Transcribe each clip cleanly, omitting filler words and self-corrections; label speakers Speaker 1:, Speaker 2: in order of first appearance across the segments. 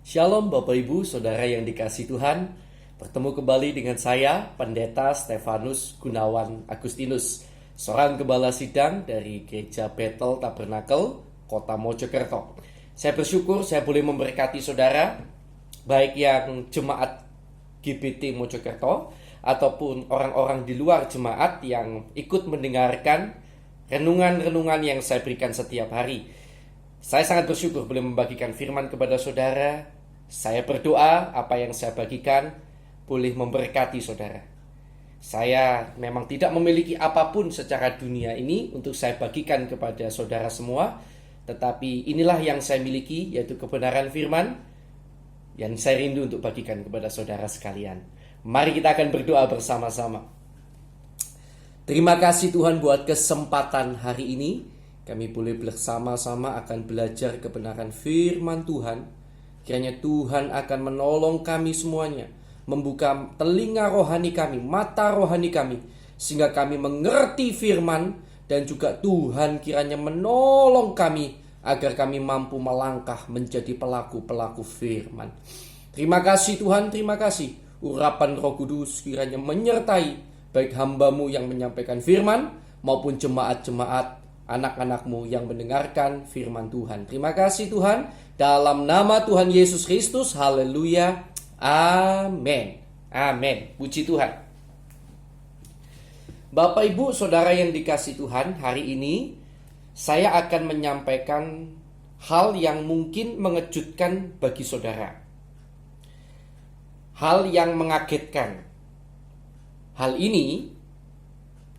Speaker 1: Shalom Bapak Ibu, Saudara yang dikasihi Tuhan. Bertemu kembali dengan saya, Pendeta Stefanus Gunawan Agustinus, seorang gembala sidang dari Gereja Bethel Tabernakel, Kota Mojokerto. Saya bersyukur saya boleh memberkati saudara, baik yang jemaat GBT Mojokerto, ataupun orang-orang di luar jemaat yang ikut mendengarkan renungan-renungan yang saya berikan setiap hari. Saya sangat bersyukur boleh membagikan firman kepada saudara. Saya berdoa apa yang saya bagikan boleh memberkati saudara. Saya memang tidak memiliki apapun secara dunia ini untuk saya bagikan kepada saudara semua, tetapi inilah yang saya miliki, yaitu kebenaran firman yang saya rindu untuk bagikan kepada saudara sekalian. Mari kita akan berdoa bersama-sama. Terima kasih Tuhan buat kesempatan hari ini. Kami boleh bersama-sama akan belajar kebenaran firman Tuhan. Kiranya Tuhan akan menolong kami semuanya, membuka telinga rohani kami, mata rohani kami, sehingga kami mengerti firman, dan juga Tuhan kiranya menolong kami agar kami mampu melangkah menjadi pelaku-pelaku firman. Terima kasih Tuhan, terima kasih. Urapan Roh Kudus kiranya menyertai baik hamba-Mu yang menyampaikan firman maupun jemaat-jemaat anak-anak-Mu yang mendengarkan firman Tuhan. Terima kasih Tuhan. Dalam nama Tuhan Yesus Kristus, haleluya, amin. Amin, puji Tuhan. Bapak Ibu Saudara yang dikasihi Tuhan, hari ini saya akan menyampaikan hal yang mungkin mengejutkan bagi saudara. Hal yang mengagetkan. Hal ini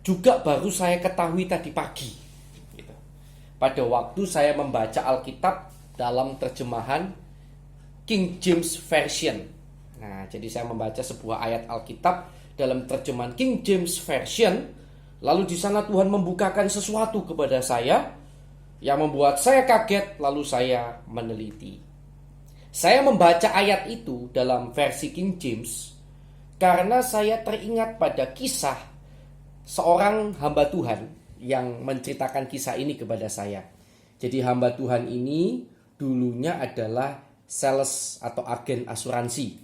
Speaker 1: juga baru saya ketahui tadi pagi. Pada waktu saya membaca Alkitab dalam terjemahan King James Version. Nah, jadi saya membaca sebuah ayat Alkitab dalam terjemahan King James Version. Lalu di sana Tuhan membukakan sesuatu kepada saya yang membuat saya kaget, lalu saya meneliti. Saya membaca ayat itu dalam versi King James karena saya teringat pada kisah seorang hamba Tuhan yang menceritakan kisah ini kepada saya. Jadi hamba Tuhan ini dulunya adalah sales atau agen asuransi.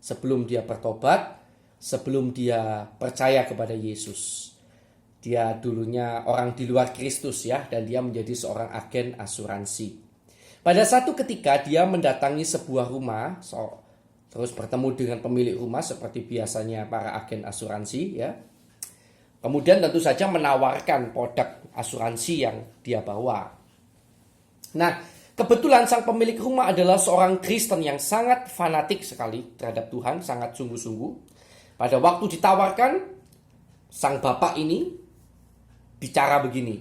Speaker 1: Sebelum dia bertobat, sebelum dia percaya kepada Yesus. Dia dulunya orang di luar Kristus ya, dan dia menjadi seorang agen asuransi. Pada satu ketika dia mendatangi sebuah rumah, terus bertemu dengan pemilik rumah seperti biasanya para agen asuransi ya. Kemudian tentu saja menawarkan produk asuransi yang dia bawa. Nah, kebetulan sang pemilik rumah adalah seorang Kristen yang sangat fanatik sekali terhadap Tuhan, sangat sungguh-sungguh. Pada waktu ditawarkan, sang bapak ini bicara begini,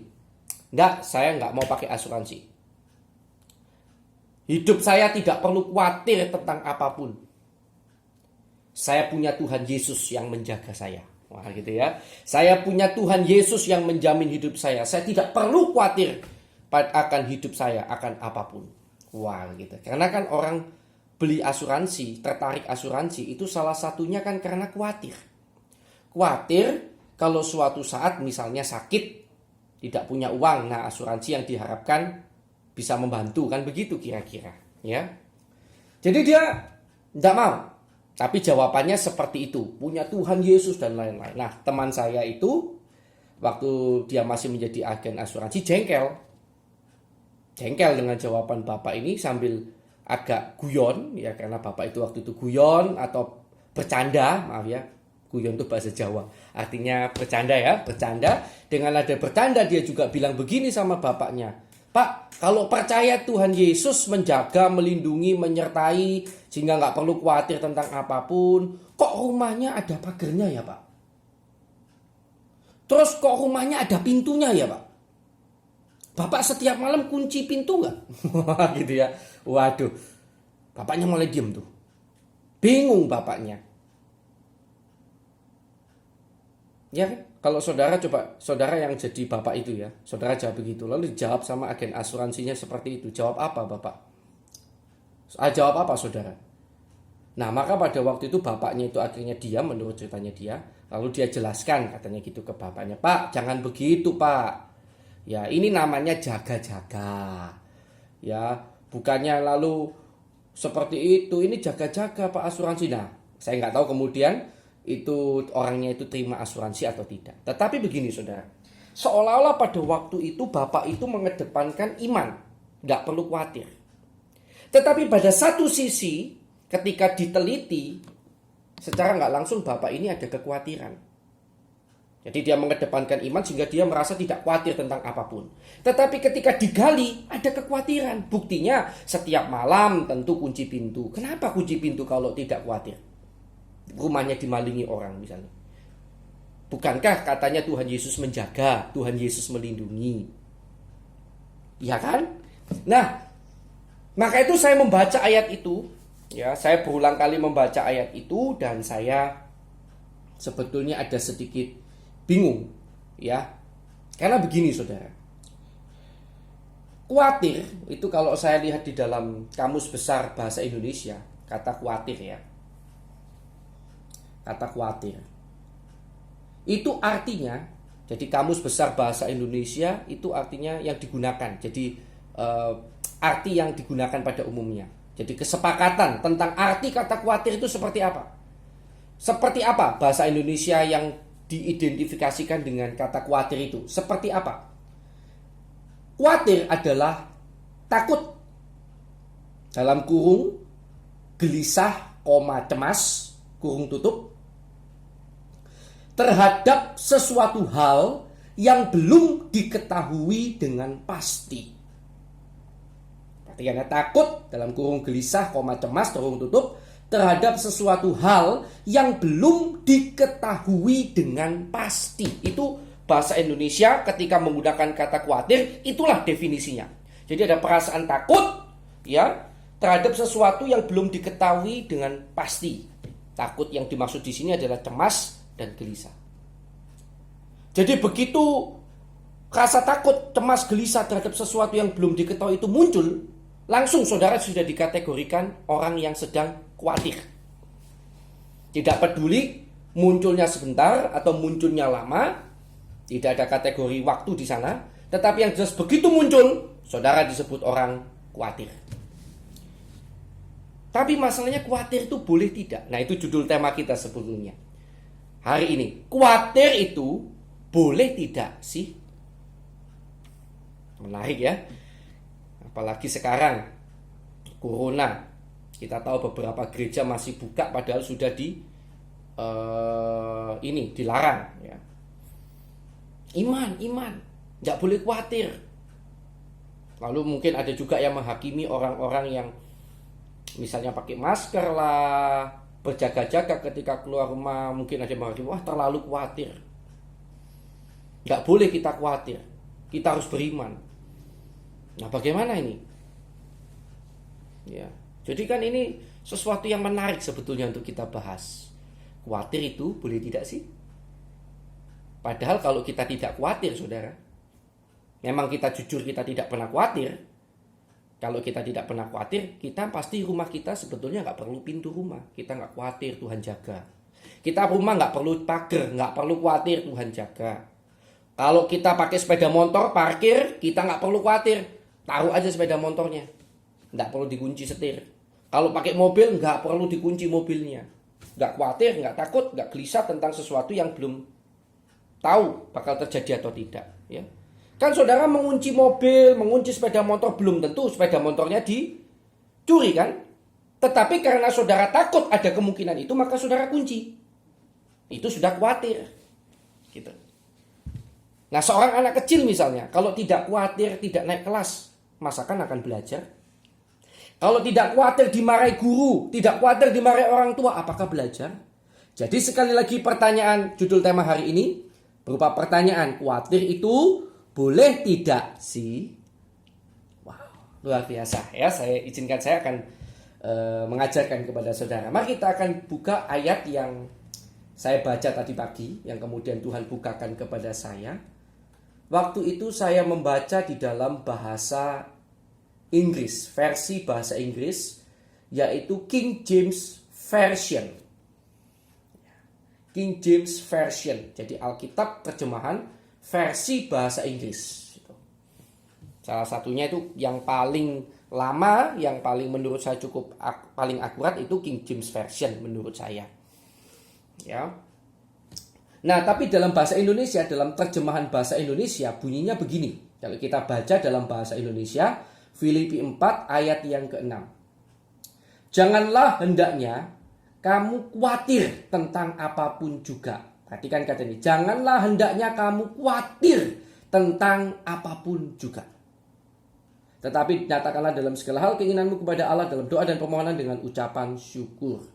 Speaker 1: "Enggak, saya enggak mau pakai asuransi. Hidup saya tidak perlu khawatir tentang apapun. Saya punya Tuhan Yesus yang menjaga saya." Wah gitu ya. Saya punya Tuhan Yesus yang menjamin hidup saya. Saya tidak perlu khawatir akan hidup saya, akan apapun. Wah gitu. Karena kan orang beli asuransi, tertarik asuransi itu salah satunya kan karena khawatir. Khawatir kalau suatu saat misalnya sakit, tidak punya uang. Nah, asuransi yang diharapkan bisa membantu, kan begitu kira-kira ya. Jadi dia tidak mau. Tapi jawabannya seperti itu, punya Tuhan Yesus dan lain-lain. Nah, teman saya itu waktu dia masih menjadi agen asuransi jengkel dengan jawaban bapak ini, sambil agak guyon ya, karena bapak itu waktu itu guyon atau bercanda, maaf ya, guyon itu bahasa Jawa, artinya bercanda ya, bercanda. Dengan ada bercanda dia juga bilang begini sama bapaknya, "Pak, kalau percaya Tuhan Yesus menjaga, melindungi, menyertai sehingga nggak perlu khawatir tentang apapun, kok rumahnya ada pagernya ya Pak? Terus kok rumahnya ada pintunya ya Pak? Bapak setiap malam kunci pintu nggak?" gitu ya. Waduh, bapaknya mulai diem tuh. Bingung bapaknya. Ya kan? Kalau saudara yang jadi bapak itu ya, saudara jawab begitu, lalu dijawab sama agen asuransinya seperti itu. Jawab apa bapak? Jawab apa saudara? Nah, maka pada waktu itu bapaknya itu akhirnya diam menurut ceritanya dia. Lalu dia jelaskan katanya gitu ke bapaknya, "Pak, jangan begitu Pak. Ya, ini namanya jaga-jaga. Ya, bukannya lalu seperti itu, ini jaga-jaga Pak asuransi. Nah, saya nggak tahu kemudian itu orangnya itu terima asuransi atau tidak. Tetapi begini saudara, seolah-olah pada waktu itu Bapak itu mengedepankan iman, nggak perlu khawatir. Tetapi pada satu sisi ketika diteliti secara nggak langsung Bapak ini ada kekhawatiran. Jadi dia mengedepankan iman sehingga dia merasa tidak khawatir tentang apapun. Tetapi ketika digali ada kekhawatiran. Buktinya setiap malam tentu kunci pintu. Kenapa kunci pintu kalau tidak khawatir? Rumahnya dimalingi orang misalnya. Bukankah katanya Tuhan Yesus menjaga, Tuhan Yesus melindungi? Iya kan? Nah, maka itu saya membaca ayat itu. Ya, saya berulang kali membaca ayat itu dan saya sebetulnya ada sedikit bingung, ya. Karena begini saudara, khawatir itu kalau saya lihat di dalam Kamus Besar Bahasa Indonesia, kata khawatir ya, kata khawatir itu artinya, jadi Kamus Besar Bahasa Indonesia itu artinya yang digunakan, jadi arti yang digunakan pada umumnya. Jadi kesepakatan tentang arti kata khawatir itu seperti apa? Seperti apa bahasa Indonesia yang diidentifikasikan dengan kata khawatir itu? Seperti apa? Khawatir adalah takut, dalam kurung, gelisah, cemas, kurung tutup, terhadap sesuatu hal yang belum diketahui dengan pasti. Artinya takut, dalam kurung gelisah, cemas, kurung tutup, terhadap sesuatu hal yang belum diketahui dengan pasti. Itu bahasa Indonesia ketika menggunakan kata khawatir, itulah definisinya. Jadi ada perasaan takut ya terhadap sesuatu yang belum diketahui dengan pasti. Takut yang dimaksud di sini adalah cemas dan gelisah. Jadi begitu rasa takut, cemas, gelisah terhadap sesuatu yang belum diketahui itu muncul, langsung saudara sudah dikategorikan orang yang sedang khawatir. Tidak peduli munculnya sebentar atau munculnya lama, tidak ada kategori waktu di sana. Tetapi yang jelas begitu muncul, saudara disebut orang khawatir. Tapi masalahnya khawatir itu boleh tidak? Nah, itu judul tema kita sebelumnya hari ini. Khawatir itu boleh tidak sih? Menarik ya. Apalagi sekarang corona. Kita tahu beberapa gereja masih buka padahal sudah dilarang ya. Iman, nggak boleh khawatir. Lalu mungkin ada juga yang menghakimi orang-orang yang misalnya pakai masker lah, berjaga-jaga ketika keluar rumah. Mungkin ada yang menghakimi, wah terlalu khawatir. Nggak boleh kita khawatir. Kita harus beriman. Nah, bagaimana ini? Ya. Jadi kan ini sesuatu yang menarik sebetulnya untuk kita bahas. Khawatir itu boleh tidak sih? Padahal kalau kita tidak khawatir saudara, memang kita jujur kita tidak pernah khawatir. Kalau kita tidak pernah khawatir, kita pasti rumah kita sebetulnya nggak perlu pintu rumah. Kita nggak khawatir Tuhan jaga. Kita rumah nggak perlu pagar, nggak perlu khawatir Tuhan jaga. Kalau kita pakai sepeda motor parkir, kita nggak perlu khawatir. Taruh aja sepeda motornya, nggak perlu dikunci setir. Kalau pakai mobil nggak perlu dikunci mobilnya. Nggak khawatir, nggak takut, nggak gelisah tentang sesuatu yang belum tahu bakal terjadi atau tidak. Ya. Kan saudara mengunci mobil, mengunci sepeda motor, belum tentu sepeda motornya dicuri kan. Tetapi karena saudara takut ada kemungkinan itu, maka saudara kunci. Itu sudah khawatir. Gitu. Nah, seorang anak kecil misalnya, kalau tidak khawatir, tidak naik kelas, masakan akan belajar. Kalau tidak khawatir dimarahi guru, tidak khawatir dimarahi orang tua, apakah belajar? Jadi sekali lagi pertanyaan judul tema hari ini berupa pertanyaan, khawatir itu boleh tidak sih? Wow, luar biasa ya. Saya akan mengajarkan kepada saudara. Mari kita akan buka ayat yang saya baca tadi pagi, yang kemudian Tuhan bukakan kepada saya. Waktu itu saya membaca di dalam bahasa Inggris, versi bahasa Inggris, yaitu King James Version. King James Version, jadi Alkitab terjemahan versi bahasa Inggris. Salah satunya itu yang paling lama yang paling menurut saya cukup paling akurat itu King James Version menurut saya. Ya. Nah, tapi dalam bahasa Indonesia, dalam terjemahan bahasa Indonesia bunyinya begini. Kalau kita baca dalam bahasa Indonesia, Filipi 4 ayat yang ke-6. Janganlah hendaknya kamu khawatir tentang apapun juga. Perhatikan kata ini. Janganlah hendaknya kamu khawatir tentang apapun juga. Tetapi nyatakanlah dalam segala hal keinginanmu kepada Allah dalam doa dan permohonan dengan ucapan syukur.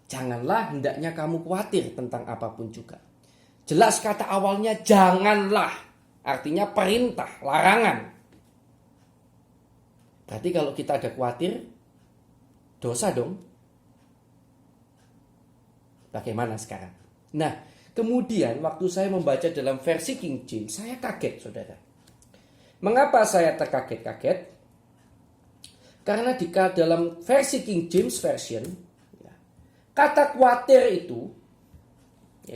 Speaker 1: Janganlah hendaknya kamu khawatir tentang apapun juga. Jelas kata awalnya janganlah. Artinya perintah, larangan. Berarti kalau kita ada khawatir, dosa dong. Bagaimana sekarang? Nah, kemudian waktu saya membaca dalam versi King James, saya kaget, saudara. Mengapa saya terkaget-kaget? Karena dalam versi King James Version, kata khawatir itu,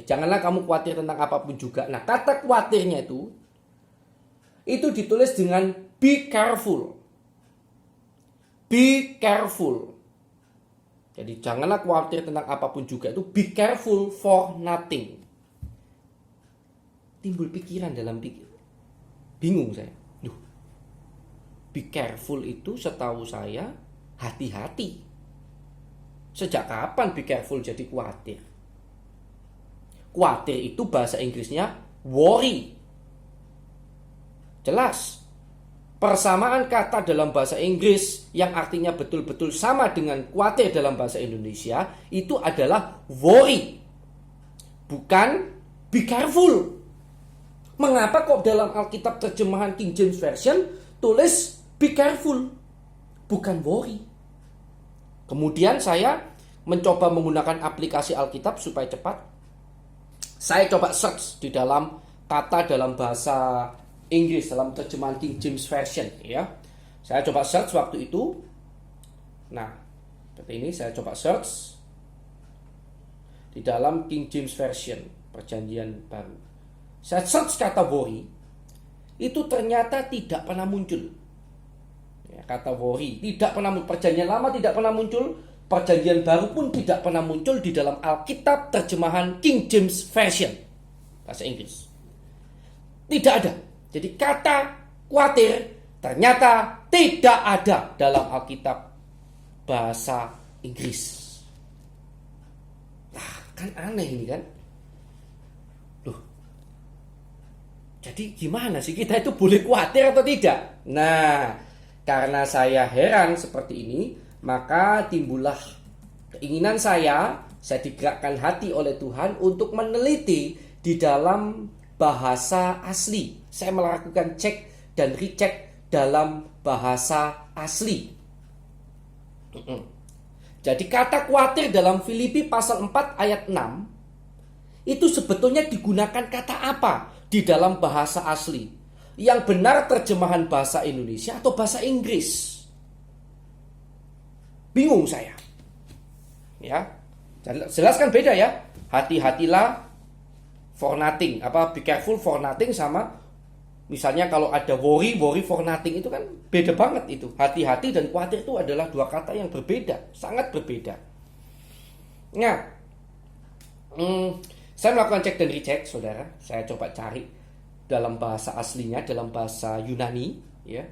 Speaker 1: janganlah kamu khawatir tentang apapun juga. Nah, kata khawatirnya itu ditulis dengan be careful. Be careful. Jadi janganlah khawatir tentang apapun juga, itu be careful for nothing. Timbul pikiran dalam pikir. Bingung saya. Be careful itu setahu saya hati-hati. Sejak kapan be careful jadi khawatir? Khawatir itu bahasa Inggrisnya worry. Jelas. Persamaan kata dalam bahasa Inggris yang artinya betul-betul sama dengan khawatir dalam bahasa Indonesia itu adalah worry. Bukan be careful. Mengapa kok dalam Alkitab terjemahan King James Version tulis be careful, bukan worry? Kemudian saya mencoba menggunakan aplikasi Alkitab supaya cepat. Saya coba search di dalam kata dalam bahasa Inggris dalam terjemahan King James Version, ya. Saya coba search waktu itu. Nah, seperti ini saya coba search di dalam King James Version Perjanjian Baru. Saya search kata worry, itu ternyata tidak pernah muncul. Ya, kata worry tidak pernah muncul. Perjanjian Lama tidak pernah muncul, Perjanjian Baru pun tidak pernah muncul di dalam Alkitab terjemahan King James Version bahasa Inggris. Tidak ada. Jadi kata khawatir ternyata tidak ada dalam Alkitab bahasa Inggris. Nah, kan aneh ini kan. Loh. Jadi gimana sih kita itu boleh khawatir atau tidak? Nah, karena saya heran seperti ini, maka timbullah keinginan saya digerakkan hati oleh Tuhan untuk meneliti di dalam bahasa asli. Saya melakukan cek dan recheck dalam bahasa asli. Jadi kata khawatir dalam Filipi pasal 4 ayat 6 itu sebetulnya digunakan kata apa di dalam bahasa asli? Yang benar terjemahan bahasa Indonesia atau bahasa Inggris? Bingung saya. Ya. Jelas kan beda ya. Hati-hatilah for nothing. Be careful for nothing sama misalnya kalau ada worry for nothing itu kan beda banget itu. Hati-hati dan khawatir itu adalah dua kata yang berbeda, sangat berbeda. Nah, saya melakukan cek dan recheck, saudara. Saya coba cari dalam bahasa aslinya, dalam bahasa Yunani, ya.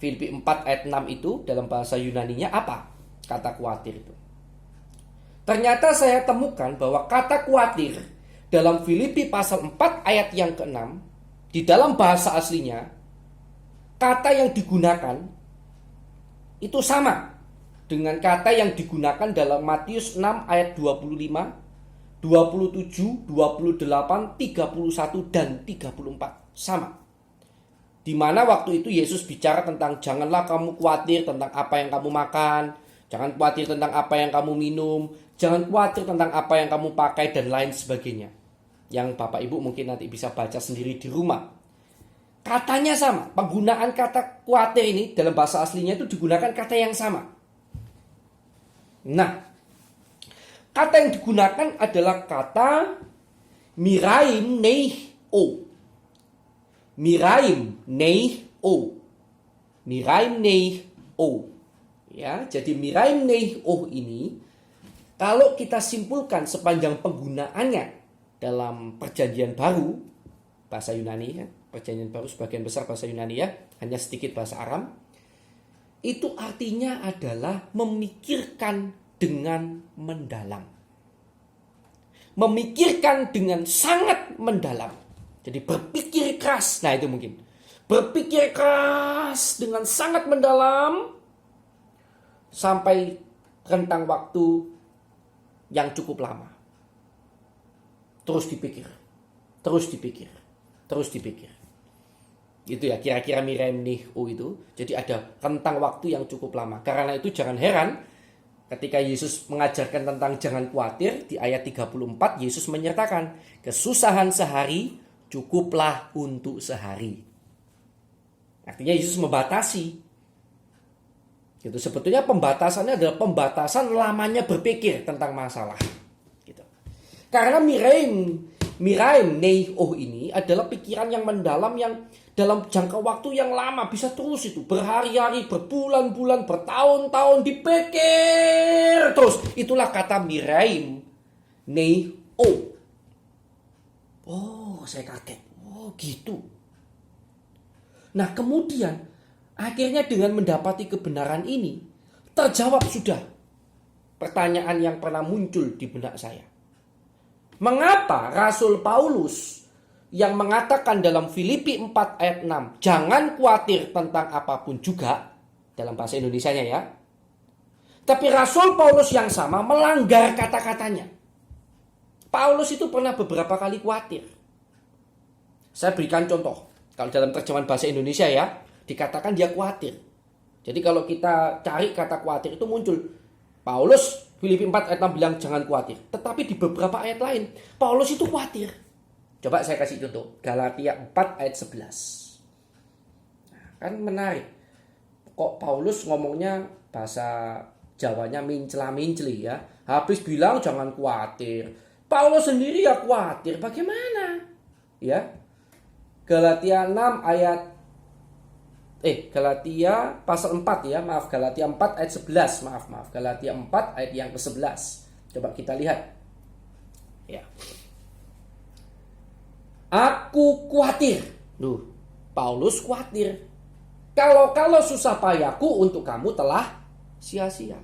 Speaker 1: Filipi 4 ayat 6 itu dalam bahasa Yunaninya apa kata khawatir itu? Ternyata saya temukan bahwa kata khawatir dalam Filipi pasal 4 ayat yang ke-6 di dalam bahasa aslinya, kata yang digunakan itu sama dengan kata yang digunakan dalam Matius 6 ayat 25, 27, 28, 31, dan 34. Sama. Di mana waktu itu Yesus bicara tentang janganlah kamu khawatir tentang apa yang kamu makan, jangan khawatir tentang apa yang kamu minum, jangan khawatir tentang apa yang kamu pakai, dan lain sebagainya. Yang Bapak Ibu mungkin nanti bisa baca sendiri di rumah. Katanya sama. Penggunaan kata khawatir ini dalam bahasa aslinya itu digunakan kata yang sama. Nah, kata yang digunakan adalah kata miraim neio. Miraim neio. Miraim neio. O. Ya, jadi Miraim Neio ini kalau kita simpulkan sepanjang penggunaannya dalam Perjanjian Baru, bahasa Yunani ya, Perjanjian Baru sebagian besar bahasa Yunani ya, hanya sedikit bahasa Aram. Itu artinya adalah memikirkan dengan mendalam. Memikirkan dengan sangat mendalam. Jadi berpikir keras. Nah itu mungkin. Berpikir keras dengan sangat mendalam. Sampai rentang waktu yang cukup lama. Terus dipikir. Terus dipikir. Terus dipikir. Itu ya kira-kira Miraim Neio itu. Jadi ada rentang waktu yang cukup lama. Karena itu jangan heran ketika Yesus mengajarkan tentang jangan khawatir di ayat 34 Yesus menyertakan kesusahan sehari cukuplah untuk sehari. Artinya Yesus membatasi. Gitu. Sebetulnya pembatasannya adalah pembatasan lamanya berpikir tentang masalah. Gitu. Karena Miraim Neio ini adalah pikiran yang mendalam yang dalam jangka waktu yang lama bisa terus itu berhari-hari, berbulan-bulan, bertahun-tahun dipikir terus. Itulah kata Miraim Neio. Oh, saya kaget. Oh, gitu. Nah, kemudian akhirnya dengan mendapati kebenaran ini terjawab sudah pertanyaan yang pernah muncul di benak saya. Mengapa Rasul Paulus yang mengatakan dalam Filipi 4 ayat 6 jangan khawatir tentang apapun juga dalam bahasa Indonesianya ya. Tapi Rasul Paulus yang sama melanggar kata-katanya. Paulus itu pernah beberapa kali khawatir. Saya berikan contoh. Kalau dalam terjemahan bahasa Indonesia ya, dikatakan dia khawatir. Jadi kalau kita cari kata khawatir itu muncul. Paulus Filipi 4 ayat 6 bilang jangan khawatir. Tetapi di beberapa ayat lain Paulus itu khawatir. Coba saya kasih contoh. Galatia 4 ayat 11. Nah, kan menarik. Kok Paulus ngomongnya bahasa Jawanya mincela-minceli ya. Habis bilang jangan khawatir. Paulus sendiri ya khawatir. Bagaimana? Ya. Galatia 6 ayat Galatia pasal 4 ya, maaf Galatia 4 ayat 11, maaf Galatia 4 ayat yang ke-11. Coba kita lihat. Ya. Aku khawatir. Paulus khawatir. Kalau susah payahku untuk kamu telah sia-sia.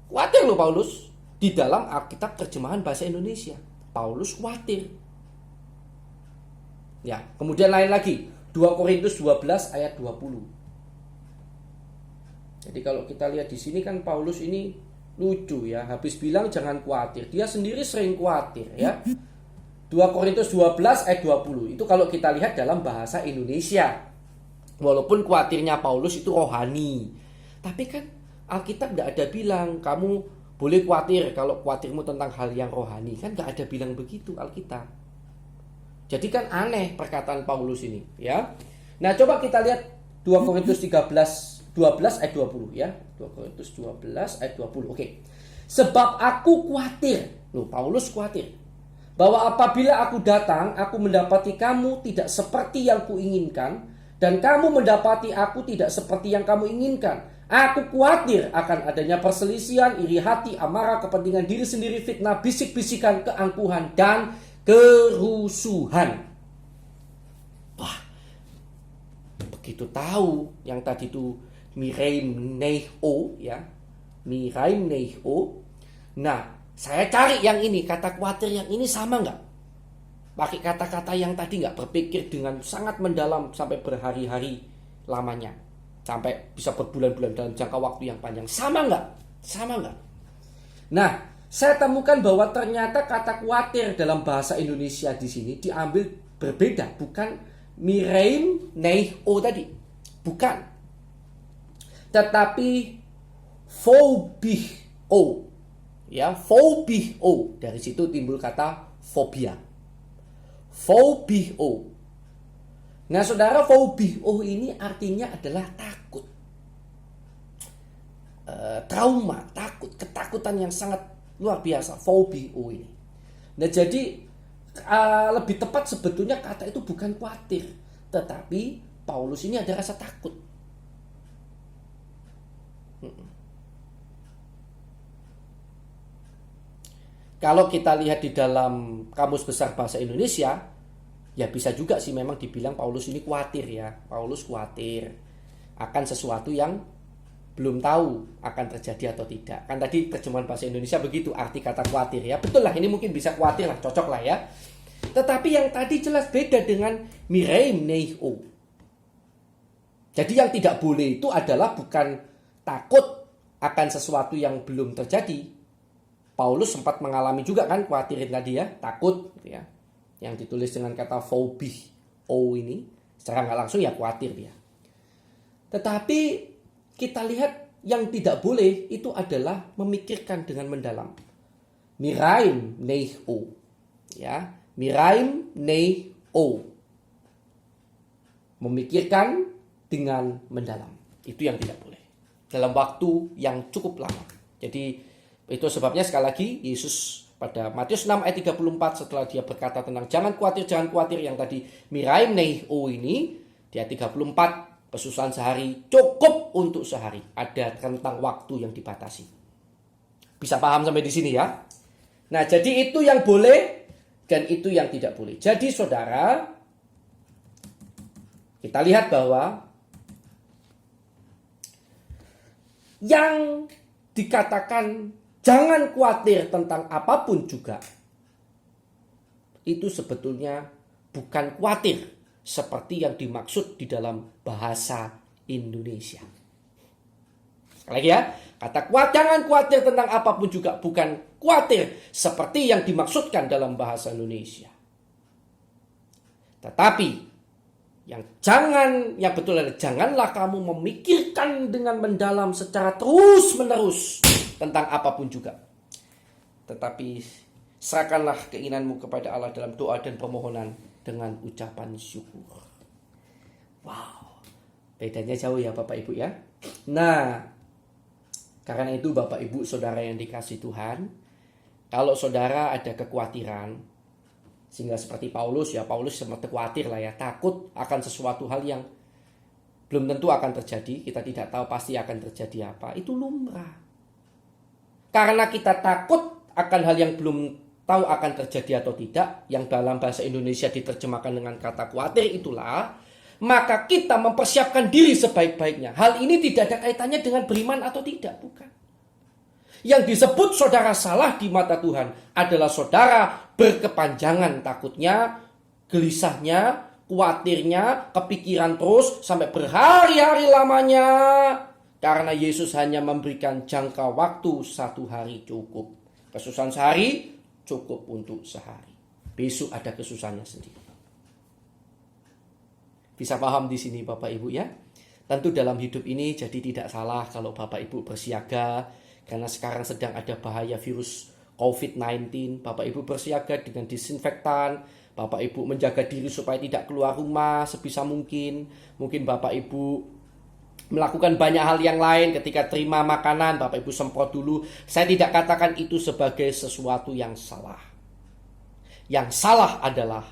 Speaker 1: Khawatir loh Paulus. Di dalam Alkitab terjemahan bahasa Indonesia. Paulus khawatir. Ya, kemudian lain lagi. 2 Korintus 12 ayat 20. Jadi kalau kita lihat di sini kan Paulus ini lucu ya. Habis bilang jangan khawatir. Dia sendiri sering khawatir ya. 2 Korintus 12 ayat 20. Itu kalau kita lihat dalam bahasa Indonesia. Walaupun khawatirnya Paulus itu rohani. Tapi kan Alkitab tidak ada bilang kamu boleh khawatir kalau khawatirmu tentang hal yang rohani. Kan tidak ada bilang begitu Alkitab. Jadi kan aneh perkataan Paulus ini ya. Nah coba kita lihat 2 Korintus 12 ayat 20 ya. 2 Korintus 12 ayat 20. Oke. Sebab aku khawatir. Paulus khawatir. Bahwa apabila aku datang, aku mendapati kamu tidak seperti yang kuinginkan. Dan kamu mendapati aku tidak seperti yang kamu inginkan. Aku khawatir akan adanya perselisihan, iri hati, amarah, kepentingan diri sendiri, fitnah, bisik-bisikan, keangkuhan, dan kerusuhan. Wah, begitu tahu yang tadi itu Miraim Neio ya. Miraim Neio. Nah, saya cari yang ini, kata khawatir yang ini sama nggak? Pakai kata-kata yang tadi nggak? Berpikir dengan sangat mendalam sampai berhari-hari lamanya. Sampai bisa berbulan-bulan dalam jangka waktu yang panjang. Sama nggak? Sama nggak? Nah, saya temukan bahwa ternyata kata khawatir dalam bahasa Indonesia di sini diambil berbeda, bukan Miraim Neio tadi, bukan, tetapi phobio, ya phobio. Dari situ timbul kata fobia, phobio. Nah, saudara, phobio ini artinya adalah takut, trauma, takut, ketakutan yang sangat luar biasa, phobio ini. Nah jadi lebih tepat sebetulnya kata itu bukan khawatir, tetapi Paulus ini ada rasa takut. Kalau kita lihat di dalam Kamus Besar Bahasa Indonesia, ya bisa juga sih memang dibilang Paulus ini khawatir ya. Paulus khawatir akan sesuatu yang belum tahu akan terjadi atau tidak. Kan tadi terjemahan bahasa Indonesia begitu arti kata khawatir ya. Betul lah, ini mungkin bisa khawatir lah, cocok lah ya. Tetapi yang tadi jelas beda dengan miraim neio. Jadi yang tidak boleh itu adalah bukan takut akan sesuatu yang belum terjadi. Paulus sempat mengalami juga kan khawatirin tadi ya, takut gitu ya. Yang ditulis dengan kata phobio ini secara nggak langsung ya khawatir dia. Tetapi kita lihat yang tidak boleh itu adalah memikirkan dengan mendalam. Miraim neio. Ya, miraim neio. Memikirkan dengan mendalam. Itu yang tidak boleh. Dalam waktu yang cukup lama. Jadi itu sebabnya sekali lagi Yesus pada Matius 6 ayat 34 setelah dia berkata tentang jangan khawatir yang tadi miraim neio ini, di ayat 34 kesusahan sehari cukup untuk sehari. Ada rentang waktu yang dibatasi. Bisa paham sampai di sini ya? Nah, jadi itu yang boleh dan itu yang tidak boleh. Jadi saudara, kita lihat bahwa yang dikatakan jangan khawatir tentang apapun juga, itu sebetulnya bukan khawatir seperti yang dimaksud di dalam bahasa Indonesia. Sekali lagi ya, kata jangan khawatir tentang apapun juga bukan khawatir seperti yang dimaksudkan dalam bahasa Indonesia. Tetapi yang betul adalah janganlah kamu memikirkan dengan mendalam secara terus-menerus tentang apapun juga. Tetapi serahkanlah keinginanmu kepada Allah dalam doa dan permohonan dengan ucapan syukur. Wow, bedanya jauh ya Bapak Ibu ya. Nah, karena itu Bapak Ibu saudara yang dikasihi Tuhan, kalau saudara ada kekhawatiran, sehingga seperti Paulus sempat khawatir lah ya, takut akan sesuatu hal yang belum tentu akan terjadi, kita tidak tahu pasti akan terjadi apa, itu lumrah. Karena kita takut akan hal yang belum tahu akan terjadi atau tidak, yang dalam bahasa Indonesia diterjemahkan dengan kata khawatir itulah, maka kita mempersiapkan diri sebaik-baiknya. Hal ini tidak ada kaitannya dengan beriman atau tidak, bukan. Yang disebut saudara salah di mata Tuhan adalah saudara berkepanjangan takutnya, gelisahnya, khawatirnya, kepikiran terus sampai berhari-hari lamanya. Karena Yesus hanya memberikan jangka waktu 1 hari cukup. Kesusahan sehari cukup untuk sehari. Besok ada kesusahannya sendiri. Bisa paham di sini Bapak Ibu ya? Tentu dalam hidup ini jadi tidak salah kalau Bapak Ibu bersiaga. Karena sekarang sedang ada bahaya virus COVID-19. Bapak Ibu bersiaga dengan disinfektan. Bapak Ibu menjaga diri supaya tidak keluar rumah sebisa mungkin. Mungkin Bapak Ibu melakukan banyak hal yang lain ketika terima makanan. Bapak Ibu semprot dulu. Saya tidak katakan itu sebagai sesuatu yang salah. Yang salah adalah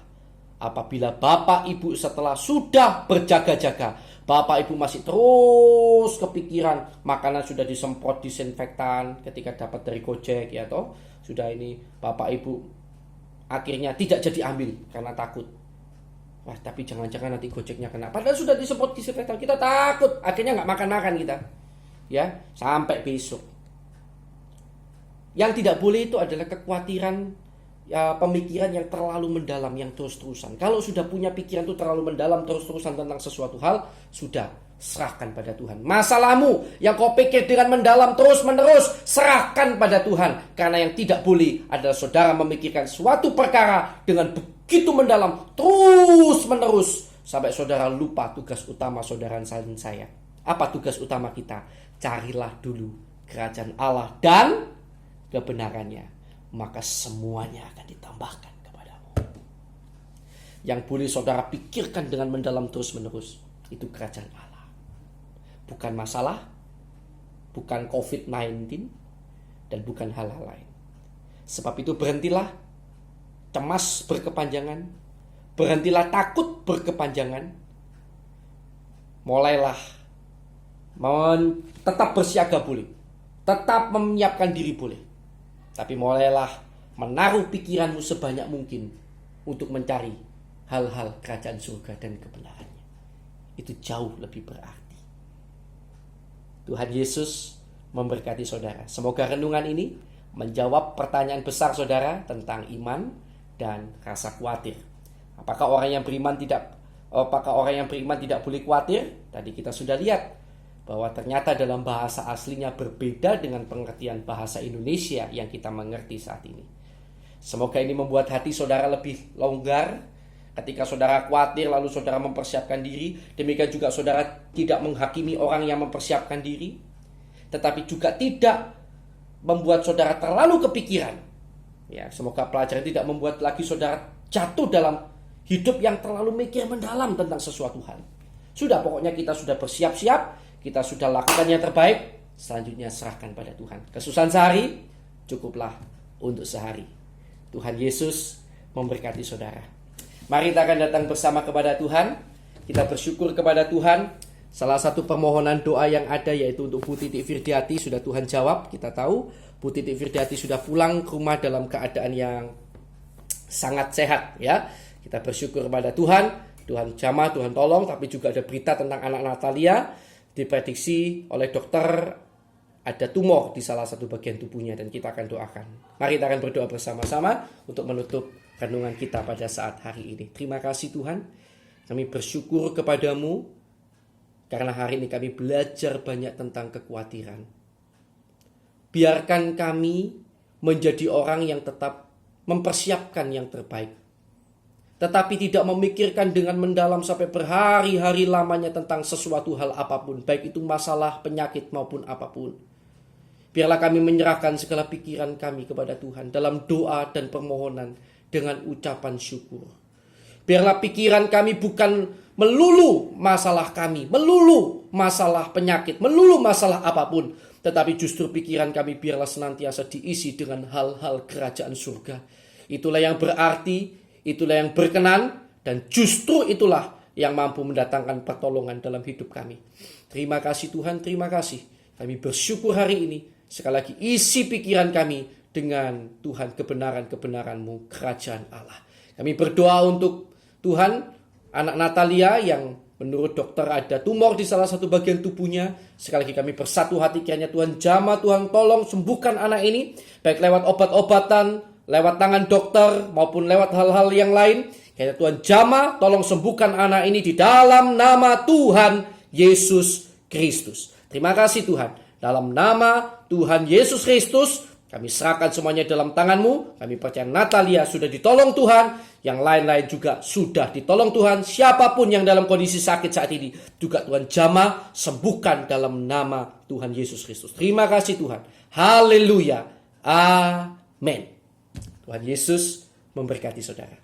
Speaker 1: apabila Bapak Ibu setelah sudah berjaga-jaga, Bapak Ibu masih terus kepikiran makanan sudah disemprot disinfektan ketika dapat dari Gojek ya toh. Sudah ini Bapak Ibu akhirnya tidak jadi ambil karena takut. Wah, tapi jangan-jangan nanti Gojeknya kena. Padahal sudah disemprot disinfektan, kita takut. Akhirnya nggak makan-makan kita. Ya, sampai besok. Yang tidak boleh itu adalah kekhawatiran, ya, pemikiran yang terlalu mendalam, yang terus-terusan. Kalau sudah punya pikiran itu terlalu mendalam, terus-terusan tentang sesuatu hal, sudah serahkan pada Tuhan. Masalahmu yang kau pikir dengan mendalam terus-menerus, serahkan pada Tuhan. Karena yang tidak boleh adalah saudara memikirkan suatu perkara dengan begitu mendalam, terus-menerus, sampai saudara lupa tugas utama saudara dan saya. Apa tugas utama kita? Carilah dulu kerajaan Allah dan kebenarannya, maka semuanya akan ditambahkan kepadamu. Yang boleh saudara pikirkan dengan mendalam terus-menerus, itu kerajaan Allah. Bukan masalah, bukan COVID-19, dan bukan hal-hal lain. Sebab itu berhentilah cemas berkepanjangan, berhentilah takut berkepanjangan, mulailah Tetap bersiaga boleh, tetap menyiapkan diri boleh, tapi mulailah menaruh pikiranmu sebanyak mungkin untuk mencari hal-hal kerajaan surga dan kebenarannya. Itu jauh lebih berarti. Tuhan Yesus memberkati saudara. Semoga renungan ini menjawab pertanyaan besar saudara tentang iman dan rasa khawatir. Apakah orang yang beriman tidak boleh khawatir? Tadi kita sudah lihat bahwa ternyata dalam bahasa aslinya berbeda dengan pengertian bahasa Indonesia yang kita mengerti saat ini. Semoga ini membuat hati saudara lebih longgar ketika saudara khawatir lalu saudara mempersiapkan diri. Demikian juga saudara tidak menghakimi orang yang mempersiapkan diri, tetapi juga tidak membuat saudara terlalu kepikiran. Ya, semoga pelajaran tidak membuat lagi saudara jatuh dalam hidup yang terlalu mikir mendalam tentang sesuatu hal. Sudah, pokoknya kita sudah bersiap-siap, kita sudah lakukan yang terbaik, selanjutnya serahkan pada Tuhan. Kesusahan sehari, cukuplah untuk sehari. Tuhan Yesus memberkati saudara. Mari kita akan datang bersama kepada Tuhan. Kita bersyukur kepada Tuhan. Salah satu permohonan doa yang ada yaitu untuk Bu Titik Firdiati sudah Tuhan jawab. Kita tahu Bu Titik Firdiati sudah pulang ke rumah dalam keadaan yang sangat sehat, ya. Kita bersyukur kepada Tuhan. Tuhan jamah, Tuhan tolong. Tapi juga ada berita tentang anak Natalia. Diprediksi oleh dokter ada tumor di salah satu bagian tubuhnya, dan kita akan doakan. Mari kita akan berdoa bersama-sama untuk menutup renungan kita pada saat hari ini. Terima kasih Tuhan, kami bersyukur kepadamu karena hari ini kami belajar banyak tentang kekhawatiran. Biarkan kami menjadi orang yang tetap mempersiapkan yang terbaik, tetapi tidak memikirkan dengan mendalam sampai berhari-hari lamanya tentang sesuatu hal apapun, baik itu masalah, penyakit maupun apapun. Biarlah kami menyerahkan segala pikiran kami kepada Tuhan dalam doa dan permohonan dengan ucapan syukur. Biarlah pikiran kami bukan melulu masalah kami, melulu masalah penyakit, melulu masalah apapun, tetapi justru pikiran kami biarlah senantiasa diisi dengan hal-hal kerajaan surga. Itulah yang berarti, itulah yang berkenan, dan justru itulah yang mampu mendatangkan pertolongan dalam hidup kami. Terima kasih Tuhan, terima kasih. Kami bersyukur hari ini. Sekali lagi isi pikiran kami dengan Tuhan kebenaran-kebenaran-Mu, kerajaan Allah. Kami berdoa untuk Tuhan, anak Natalia yang menurut dokter ada tumor di salah satu bagian tubuhnya. Sekali lagi kami bersatu hati, kiranya Tuhan jamah, Tuhan tolong sembuhkan anak ini, baik lewat obat-obatan, lewat tangan dokter maupun lewat hal-hal yang lain. Kiranya Tuhan jamah, tolong sembuhkan anak ini di dalam nama Tuhan Yesus Kristus. Terima kasih Tuhan. Dalam nama Tuhan Yesus Kristus, kami serahkan semuanya dalam tangan-Mu. Kami percaya Natalia sudah ditolong Tuhan, yang lain-lain juga sudah ditolong Tuhan. Siapapun yang dalam kondisi sakit saat ini, juga Tuhan jamah, sembuhkan dalam nama Tuhan Yesus Kristus. Terima kasih Tuhan. Haleluya. Amin. Tuhan Yesus memberkati saudara.